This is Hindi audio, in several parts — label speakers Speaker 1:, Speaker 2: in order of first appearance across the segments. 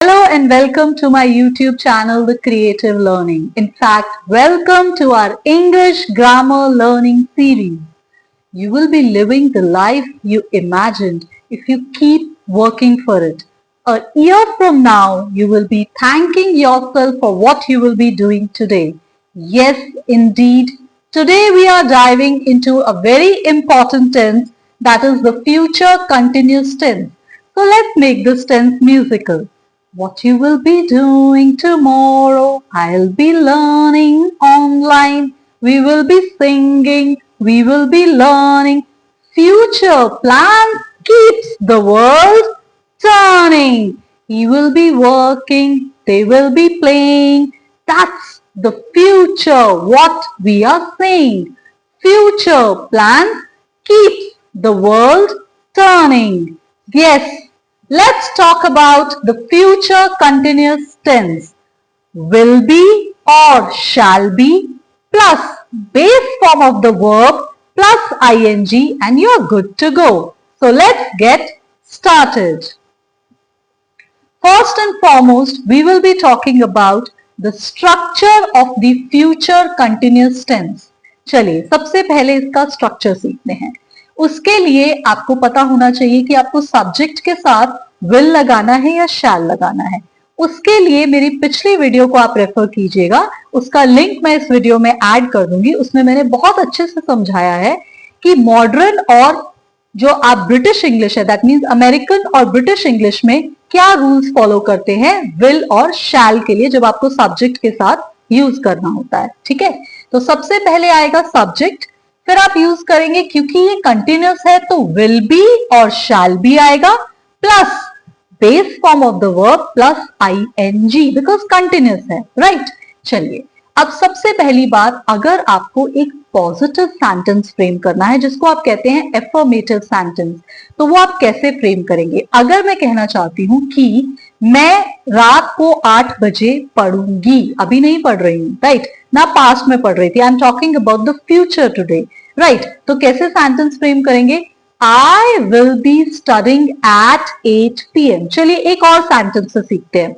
Speaker 1: Hello and welcome to my YouTube channel, The Creative Learning. In fact, welcome to our English grammar learning series. You will be living the life you imagined if you keep working for it. A year from now, you will be thanking yourself for what you will be doing today. Yes, indeed. Today we are diving into a very important tense, that is the future continuous tense. So let's make this tense musical. What you will be doing tomorrow, I'll be learning online. We will be singing, we will be learning. Future plans keeps the world turning. He will be working, they will be playing. That's the future, what we are saying. Future plans keeps the world turning. Yes, let's talk about the future continuous tense. Will be or shall be plus base form of the verb plus ing and you're good to go. So let's get started. First and foremost, we will be talking about the structure of the future continuous tense. चलिए सबसे पहले इसका स्ट्रक्चर सीखते हैं. उसके लिए आपको पता होना चाहिए कि आपको सब्जेक्ट के साथ will लगाना है या shall लगाना है. उसके लिए मेरी पिछली वीडियो को आप रेफर कीजिएगा. उसका लिंक मैं इस वीडियो में ऐड कर दूंगी. उसमें मैंने बहुत अच्छे से समझाया है कि मॉडर्न और जो आप ब्रिटिश इंग्लिश है, दैट मीन्स अमेरिकन और ब्रिटिश इंग्लिश में क्या रूल्स फॉलो करते हैं विल और शैल के लिए जब आपको सब्जेक्ट के साथ यूज करना होता है. ठीक है, तो सबसे पहले आएगा सब्जेक्ट, फिर आप यूज करेंगे क्योंकि ये कंटिन्यूस है तो विल बी और शैल बी आएगा plus base form of the verb plus ing because continuous है. राइट, चलिए अब सबसे पहली बात, अगर आपको एक पॉजिटिव सेंटेंस फ्रेम करना है जिसको आप कहते हैं एफर्मेटिव सेंटेंस, तो वो आप कैसे फ्रेम करेंगे. अगर मैं कहना चाहती हूं कि मैं रात को 8 बजे पढ़ूंगी, अभी नहीं पढ़ रही हूं, राइट, ना पास्ट में पढ़ रही थी, I am talking about the future today, right, तो कैसे सेंटेंस फ्रेम करेंगे. I will be studying at 8 PM. चलिए एक और सेंटेंस से सीखते हैं.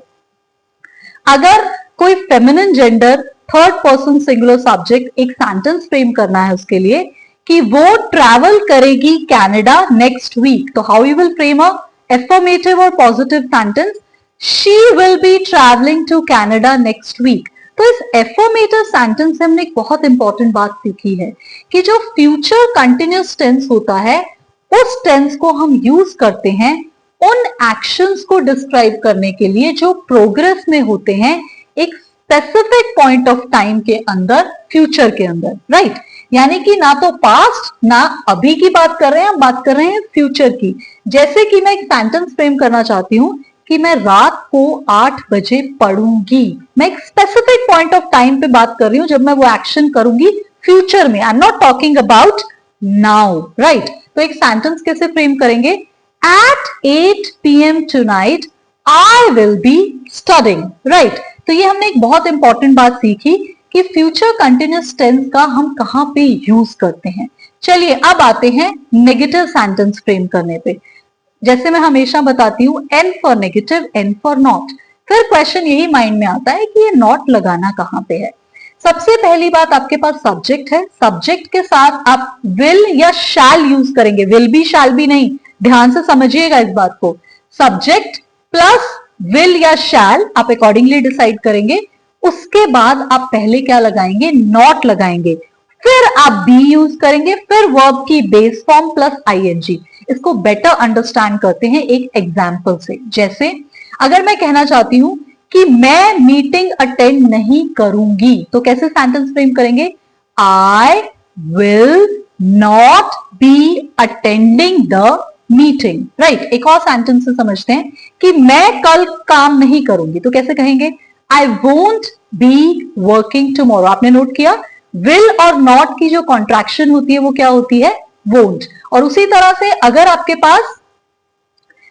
Speaker 1: अगर कोई feminine gender third person singular subject एक सेंटेंस फ्रेम करना है उसके लिए कि वो ट्रैवल करेगी कनाडा नेक्स्ट वीक, तो how you will frame a affirmative और positive sentence. She will be travelling to Canada next week. तो इस एफर्मेटिव सेंटेंस से हमने एक बहुत इंपॉर्टेंट बात सीखी है कि जो फ्यूचर कंटिन्यूस टेंस होता है उस टेंस को हम यूज करते हैं उन एक्शंस को डिस्क्राइब करने के लिए जो प्रोग्रेस में होते हैं एक स्पेसिफिक पॉइंट ऑफ टाइम के अंदर, फ्यूचर के अंदर. राइट, यानी कि ना तो पास्ट ना अभी की बात कर रहे हैं, हम बात कर रहे हैं फ्यूचर की. जैसे कि मैं एक सेंटेंस फ्रेम करना चाहती हूं कि मैं रात को 8 बजे पढ़ूंगी. मैं एक स्पेसिफिक पॉइंट ऑफ टाइम पे बात कर रही हूं जब मैं वो एक्शन करूंगी फ्यूचर में. I am not talking about now. Right, तो एक सेंटेंस कैसे फ्रेम करेंगे. At 8 PM tonight, I will be studying. Right? तो ये हमने एक बहुत इंपॉर्टेंट बात सीखी कि फ्यूचर कंटिन्यूस टेंस का हम कहां पे यूज करते हैं. चलिए अब आते हैं नेगेटिव सेंटेंस फ्रेम करने पे. जैसे मैं हमेशा बताती हूं, N for negative, N for not. फिर क्वेश्चन यही माइंड में आता है कि ये नॉट लगाना कहां पे है. सबसे पहली बात, आपके पास सब्जेक्ट है, सब्जेक्ट के साथ आप विल या शैल यूज करेंगे. विल बी शैल बी नहीं, ध्यान से समझिएगा इस बात को. सब्जेक्ट प्लस विल या शैल आप अकॉर्डिंगली डिसाइड करेंगे. उसके बाद आप पहले क्या लगाएंगे, नॉट लगाएंगे, फिर आप बी यूज करेंगे, फिर वर्ब की बेस फॉर्म प्लस ing. इसको बेटर अंडरस्टैंड करते हैं एक एग्जाम्पल से. जैसे अगर मैं कहना चाहती हूं कि मैं मीटिंग अटेंड नहीं करूंगी, तो कैसे सेंटेंस फ्रेम करेंगे. I will not be attending the meeting. Right, एक और सेंटेंस से समझते हैं कि मैं कल काम नहीं करूंगी, तो कैसे कहेंगे. I won't be working tomorrow. आपने नोट किया, विल और नॉट की जो कॉन्ट्रैक्शन होती है वो क्या होती है, वोंट. और उसी तरह से अगर आपके पास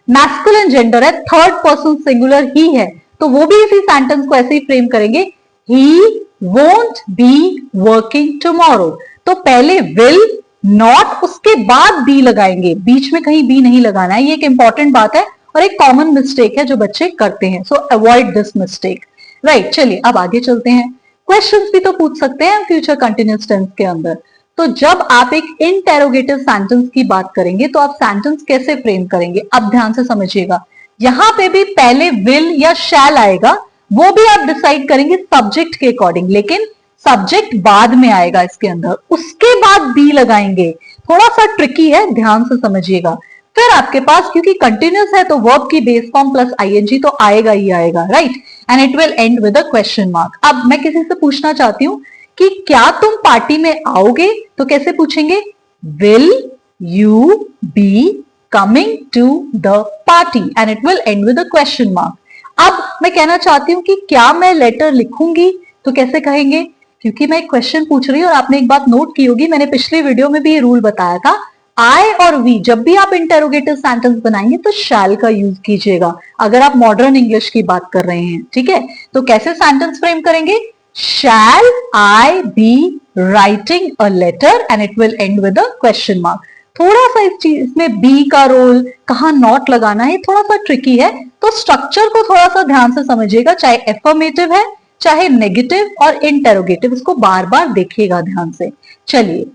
Speaker 1: मैस्कुलिन जेंडर है, थर्ड पर्सन सिंगुलर ही है, तो वो भी इसी सेंटेंस को ऐसे ही फ्रेम करेंगे. He won't be working tomorrow. तो पहले विल नॉट, उसके बाद बी लगाएंगे, बीच में कहीं बी नहीं लगाना है. ये एक इंपॉर्टेंट बात है और एक कॉमन मिस्टेक है जो बच्चे करते हैं, सो अवॉइड दिस मिस्टेक, राइट। चलिए अब आगे चलते हैं। क्वेश्चंस भी तो पूछ सकते हैं फ्यूचर कंटिन्यूअस टेंस के अंदर। तो जब आप एक इंटेरोगेटिव सेंटेंस की बात करेंगे तो आप सेंटेंस कैसे फ्रेम करेंगे, अब ध्यान से समझिएगा। यहां पे भी पहले विल या शैल आएगा, वो भी आप डिसाइड करेंगे सब्जेक्ट के अकॉर्डिंग, लेकिन सब्जेक्ट बाद में आएगा इसके अंदर, उसके बाद बी लगाएंगे। थोड़ा सा ट्रिकी है, ध्यान से समझिएगा। फिर आपके पास क्योंकि कंटिन्यूअस है तो वर्ब की बेस फॉर्म प्लस आईएनजी तो आएगा ही आएगा, right, and it will end with a question mark. अब मैं किसी से पूछना चाहती हूं कि क्या तुम पार्टी में आओगे, तो कैसे पूछेंगे, will you be coming to the party, and it will end with a question mark. अब मैं कहना चाहती हूं कि क्या मैं लेटर लिखूंगी, तो कैसे कहेंगे, क्योंकि मैं एक क्वेश्चन पूछ रही हूं और आपने एक बात नोट की होगी, मैंने पिछले वीडियो में भी ये रूल बताया था, आई और वी जब भी आप इंटेरोगेटिव सेंटेंस बनाएंगे तो शैल का यूज कीजिएगा, अगर आप मॉडर्न इंग्लिश की बात कर रहे हैं, ठीक है। तो कैसे सेंटेंस फ्रेम करेंगे, shall I be writing a letter, and it will end with a question mark. थोड़ा सा इस चीज इसमें बी का रोल, कहां नॉट लगाना है, थोड़ा सा ट्रिकी है, तो स्ट्रक्चर को थोड़ा सा ध्यान से समझिएगा, चाहे एफर्मेटिव है चाहे नेगेटिव और इंटेरोगेटिव, इसको बार बार देखिएगा ध्यान से। चलिए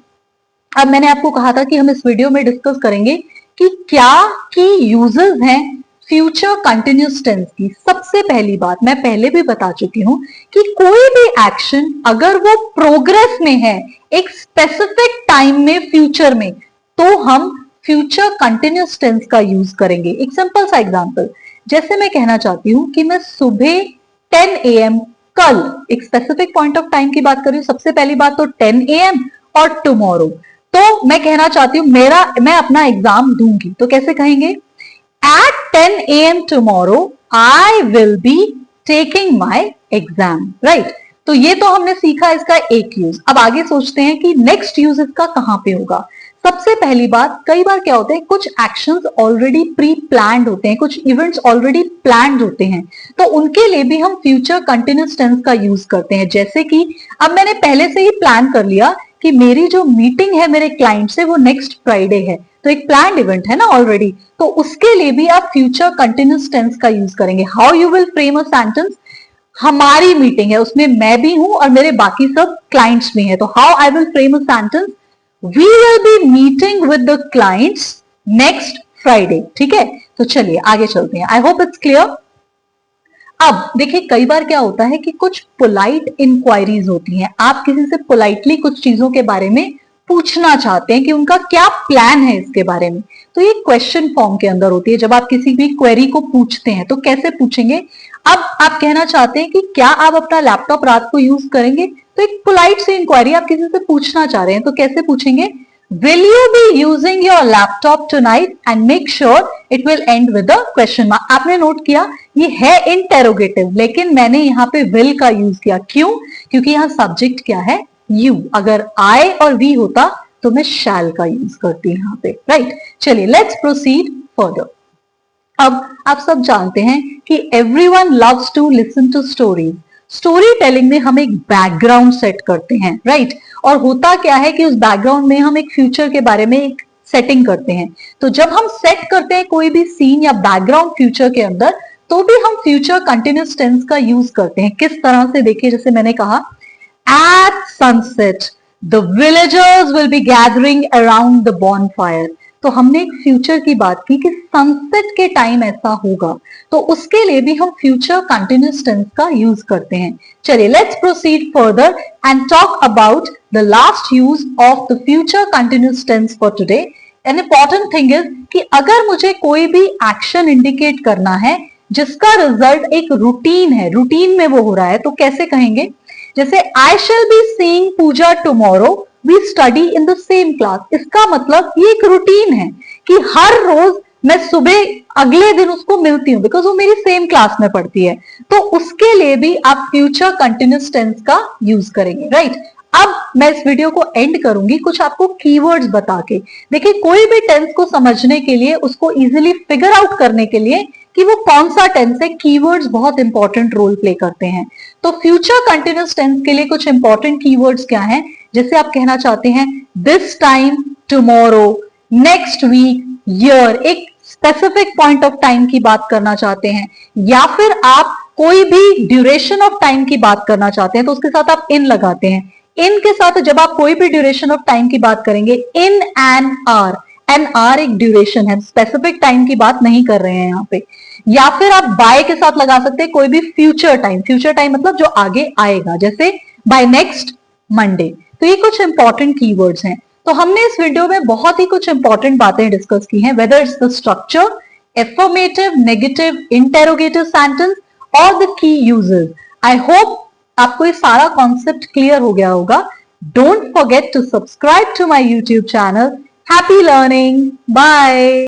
Speaker 1: अब मैंने आपको कहा था कि हम इस वीडियो में डिस्कस करेंगे कि क्या की यूजेस हैं फ्यूचर कंटिन्यूअस टेंस की। सबसे पहली बात मैं पहले भी बता चुकी हूं कि कोई भी एक्शन अगर वो प्रोग्रेस में है एक स्पेसिफिक टाइम में फ्यूचर में, तो हम फ्यूचर कंटिन्यूअस टेंस का यूज करेंगे। एक सिंपल सा एग्जांपल, जैसे मैं कहना चाहती हूं कि मैं सुबह 10 AM कल, एक स्पेसिफिक पॉइंट ऑफ टाइम की बात कर रही हूं, सबसे पहली बात तो 10 AM और टुमारो, तो मैं कहना चाहती हूं मैं अपना एग्जाम दूंगी, तो कैसे कहेंगे, at 10 AM tomorrow I will be taking my exam, right. तो ये तो हमने सीखा इसका एक यूज। अब आगे सोचते हैं कि नेक्स्ट यूज इसका कहां पे होगा। सबसे पहली बात, कई बार क्या होता है, कुछ एक्शंस ऑलरेडी प्री प्लान्ड होते हैं, कुछ इवेंट्स ऑलरेडी प्लान्ड होते हैं, तो उनके लिए भी हम फ्यूचर कंटिन्यूअस टेंस का यूज करते हैं। जैसे कि अब मैंने पहले से ही प्लान कर लिया कि मेरी जो मीटिंग है मेरे क्लाइंट से वो नेक्स्ट फ्राइडे है, तो एक प्लान्ड इवेंट है ना ऑलरेडी, तो उसके लिए भी आप फ्यूचर कंटिन्यूअस टेंस का यूज करेंगे। How you will frame a sentence, हमारी मीटिंग है उसमें मैं भी हूं और मेरे बाकी सब क्लाइंट्स भी हैं, तो how I will frame a sentence, we will be meeting with the clients next Friday, ठीक है। तो चलिए आगे चलते हैं, आई होप इट्स क्लियर। अब देखिए कई बार क्या होता है कि कुछ पोलाइट इंक्वायरीज होती हैं, आप किसी से पोलाइटली कुछ चीजों के बारे में पूछना चाहते हैं कि उनका क्या प्लान है इसके बारे में, तो ये क्वेश्चन फॉर्म के अंदर होती है। जब आप किसी भी क्वेरी को पूछते हैं तो कैसे पूछेंगे, अब आप कहना चाहते हैं कि क्या आप अपना लैपटॉप रात को यूज करेंगे, तो एक पोलाइट सी इंक्वायरी आप किसी से पूछना चाह रहे हैं, तो कैसे पूछेंगे, will you be using your laptop tonight, and make sure it will end with a question mark. आपने नोट किया ये है इंटेरोगेटिव, लेकिन मैंने यहाँ पे विल का यूज किया, क्यों, क्योंकि यहाँ सब्जेक्ट क्या है, यू। अगर आई और वी होता तो मैं शैल का यूज करती यहाँ पे, राइट। चलिए लेट्स प्रोसीड फर्दर। अब आप सब जानते हैं कि everyone loves to listen to stories. Story telling में हम एक बैकग्राउंड सेट करते हैं, राइट, और होता क्या है कि उस बैकग्राउंड में हम एक फ्यूचर के बारे में एक सेटिंग करते हैं। तो जब हम सेट करते हैं कोई भी सीन या बैकग्राउंड फ्यूचर के अंदर, तो भी हम फ्यूचर कंटिन्यूअस टेंस का यूज करते हैं। किस तरह से, देखिए जैसे मैंने कहा, at sunset the villagers will be gathering around the bonfire, तो हमने एक फ्यूचर की बात की कि सनसेट के टाइम ऐसा होगा, तो उसके लिए भी हम फ्यूचर कंटिन्यूअस टेंस का यूज करते हैं। चलिए let's proceed further and talk about the last use of the future continuous tense for today. An important thing is कि अगर मुझे कोई भी एक्शन इंडिकेट करना है जिसका रिजल्ट एक रूटीन है, रूटीन में वो हो रहा है, तो कैसे कहेंगे, जैसे I shall be seeing Puja tomorrow, we study in the same class. इसका मतलब ये एक रूटीन है कि हर रोज मैं सुबह अगले दिन उसको मिलती हूँ, बिकॉज वो मेरी सेम क्लास में पढ़ती है, तो उसके लिए भी आप फ्यूचर कंटिन्यूअस टेंस का यूज करेंगे, राइट। अब मैं इस वीडियो को एंड करूंगी कुछ आपको कीवर्ड्स बता के। देखिए कोई भी टेंस को समझने के लिए, उसको इजिली फिगर आउट करने के लिए कि वो कौन सा टेंस है, कीवर्ड्स बहुत इंपॉर्टेंट रोल प्ले करते हैं। तो फ्यूचर कंटिन्यूअस टेंस के लिए कुछ इंपॉर्टेंट कीवर्ड्स क्या हैं, जैसे आप कहना चाहते हैं this time, tomorrow, next week, year, एक स्पेसिफिक पॉइंट ऑफ टाइम की बात करना चाहते हैं, या फिर आप कोई भी ड्यूरेशन ऑफ टाइम की बात करना चाहते हैं तो उसके साथ आप इन लगाते हैं। इन के साथ जब आप कोई भी ड्यूरेशन ऑफ टाइम की बात करेंगे, इन एन आर एक ड्यूरेशन है, स्पेसिफिक टाइम की बात नहीं कर रहे हैं यहाँ पे। या फिर आप बाय के साथ लगा सकते हैं कोई भी फ्यूचर टाइम मतलब जो आगे आएगा, जैसे बाय नेक्स्ट मंडे। तो ये कुछ इंपॉर्टेंट कीवर्ड्स हैं। तो हमने इस वीडियो में बहुत ही कुछ इंपॉर्टेंट बातें डिस्कस की हैं, whether it's the structure, affirmative, negative, interrogative sentence और the key uses. I hope आपको ये सारा कॉन्सेप्ट क्लियर हो गया होगा। Don't forget to subscribe to my YouTube channel. Happy learning, bye.